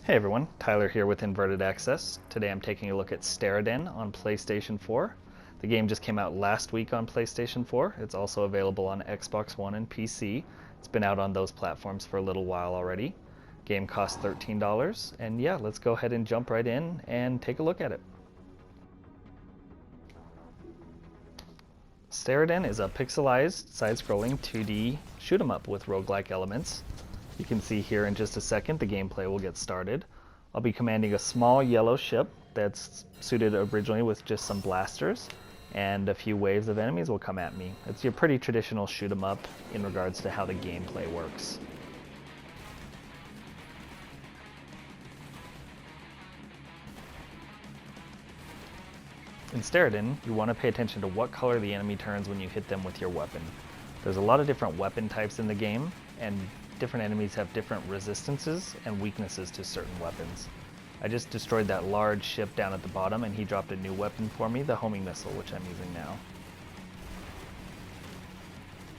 Hey everyone, Tyler here with Inverted Access. Today I'm taking a look at Steredenn on PlayStation 4. The game just came out last week on PlayStation 4. It's also available on Xbox One and PC. It's been out on those platforms for a little while already. Game costs $13, and yeah, let's go ahead and jump right in and take a look at it. Steredenn is a pixelized, side-scrolling 2D shoot-'em-up with roguelike elements. You can see here in just a second the gameplay will get started. I'll be commanding a small yellow ship that's suited originally with just some blasters, and a few waves of enemies will come at me. It's your pretty traditional shoot 'em up in regards to how the gameplay works. In Steredenn, you want to pay attention to what color the enemy turns when you hit them with your weapon. There's a lot of different weapon types in the game, and different enemies have different resistances and weaknesses to certain weapons. I just destroyed that large ship down at the bottom and he dropped a new weapon for me, the homing missile, which I'm using now.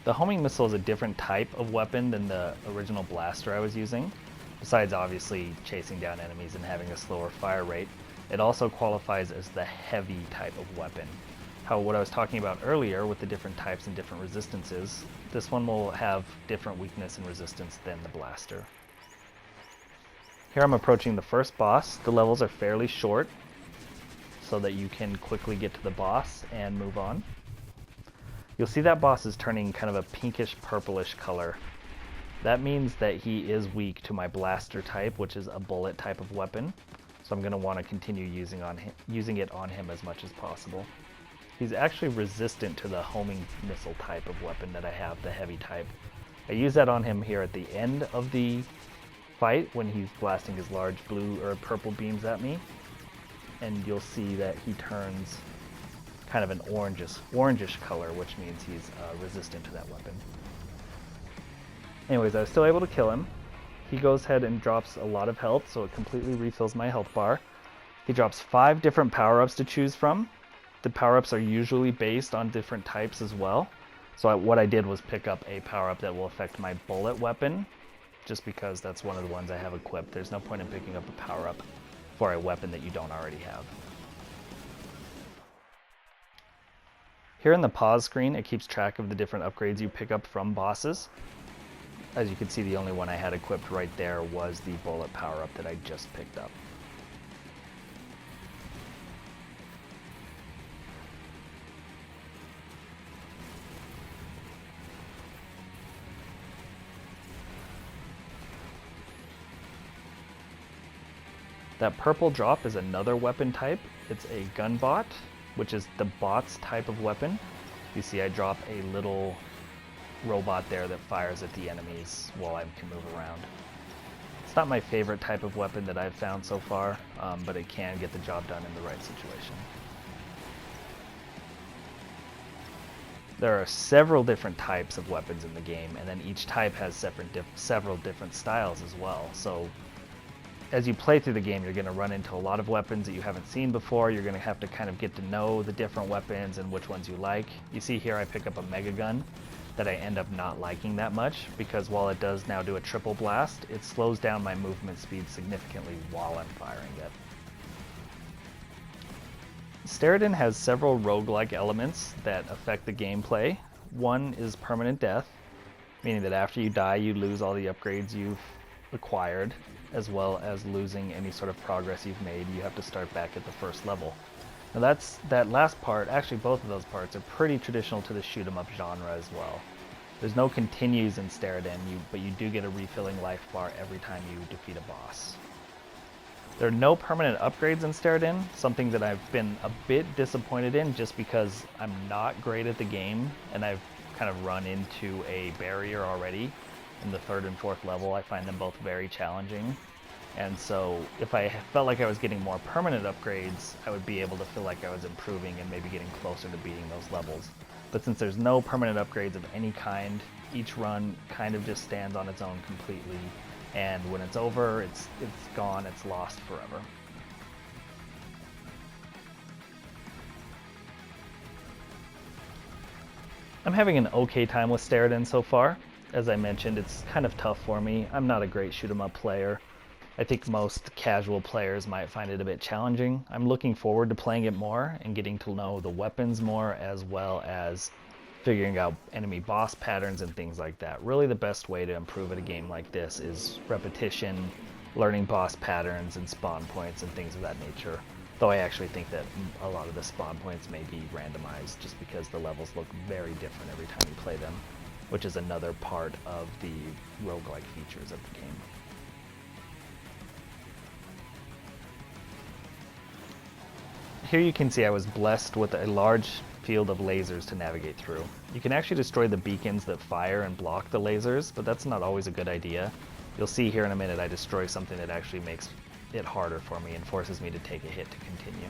The homing missile is a different type of weapon than the original blaster I was using. Besides obviously chasing down enemies and having a slower fire rate, it also qualifies as the heavy type of weapon. What I was talking about earlier with the different types and different resistances, this one will have different weakness and resistance than the blaster. Here I'm approaching the first boss. The levels are fairly short so that you can quickly get to the boss and move on. You'll see that boss is turning kind of a pinkish purplish color. That means that he is weak to my blaster type, which is a bullet type of weapon. So I'm going to want to continue using it on him as much as possible. He's actually resistant to the homing missile type of weapon that I have, the heavy type. I use that on him here at the end of the fight when he's blasting his large blue or purple beams at me. And you'll see that he turns kind of an orangish color, which means he's resistant to that weapon. Anyways, I was still able to kill him. He goes ahead and drops a lot of health, so it completely refills my health bar. He drops 5 different power-ups to choose from. The power-ups are usually based on different types as well. So what I did was pick up a power-up that will affect my bullet weapon, just because that's one of the ones I have equipped. There's no point in picking up a power-up for a weapon that you don't already have. Here in the pause screen, it keeps track of the different upgrades you pick up from bosses. As you can see, the only one I had equipped right there was the bullet power-up that I just picked up. That purple drop is another weapon type. It's a gun bot, which is the bot's type of weapon. You see I drop a little robot there that fires at the enemies while I can move around. It's not my favorite type of weapon that I've found so far, but it can get the job done in the right situation. There are several different types of weapons in the game, and then each type has several different styles as well. So as you play through the game, you're going to run into a lot of weapons that you haven't seen before. You're going to have to kind of get to know the different weapons and which ones you like. You see here I pick up a mega gun that I end up not liking that much, because while it does now do a triple blast, it slows down my movement speed significantly while I'm firing it. Steredenn has several roguelike elements that affect the gameplay. One is permanent death, meaning that after you die you lose all the upgrades you've acquired, as well as losing any sort of progress you've made. You have to start back at the first level. Now that last part, actually both of those parts, are pretty traditional to the shoot 'em up genre as well. There's no continues in Steredenn, but you do get a refilling life bar every time you defeat a boss. There are no permanent upgrades in Steredenn, something that I've been a bit disappointed in just because I'm not great at the game and I've kind of run into a barrier already. In the 3rd and 4th level, I find them both very challenging. And so if I felt like I was getting more permanent upgrades, I would be able to feel like I was improving and maybe getting closer to beating those levels. But since there's no permanent upgrades of any kind, each run kind of just stands on its own completely. And when it's over, it's gone, it's lost forever. I'm having an okay time with Steredenn so far. As I mentioned, it's kind of tough for me. I'm not a great shoot 'em up player. I think most casual players might find it a bit challenging. I'm looking forward to playing it more and getting to know the weapons more, as well as figuring out enemy boss patterns and things like that. Really the best way to improve at a game like this is repetition, learning boss patterns and spawn points and things of that nature. Though I actually think that a lot of the spawn points may be randomized just because the levels look very different every time you play them, which is another part of the roguelike features of the game. Here you can see I was blessed with a large field of lasers to navigate through. You can actually destroy the beacons that fire and block the lasers, but that's not always a good idea. You'll see here in a minute I destroy something that actually makes it harder for me and forces me to take a hit to continue.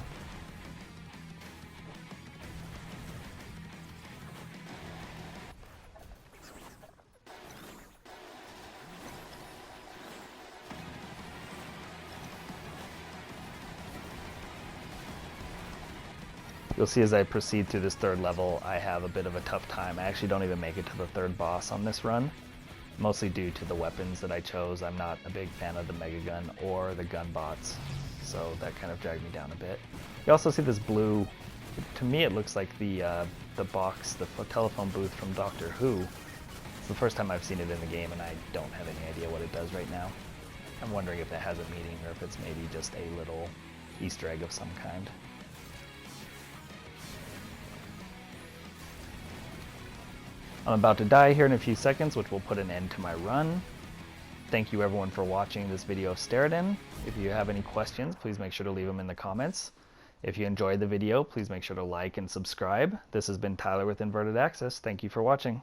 You'll see as I proceed through this third level, I have a bit of a tough time. I actually don't even make it to the third boss on this run, mostly due to the weapons that I chose. I'm not a big fan of the mega gun or the gun bots, so that kind of dragged me down a bit. You also see this blue, to me it looks like the box, the telephone booth from Doctor Who. It's the first time I've seen it in the game and I don't have any idea what it does right now. I'm wondering if it has a meaning or if it's maybe just a little Easter egg of some kind. I'm about to die here in a few seconds, which will put an end to my run. Thank you everyone for watching this video of Steredenn. If you have any questions, please make sure to leave them in the comments. If you enjoyed the video, please make sure to like and subscribe. This has been Tyler with Inverted Access. Thank you for watching.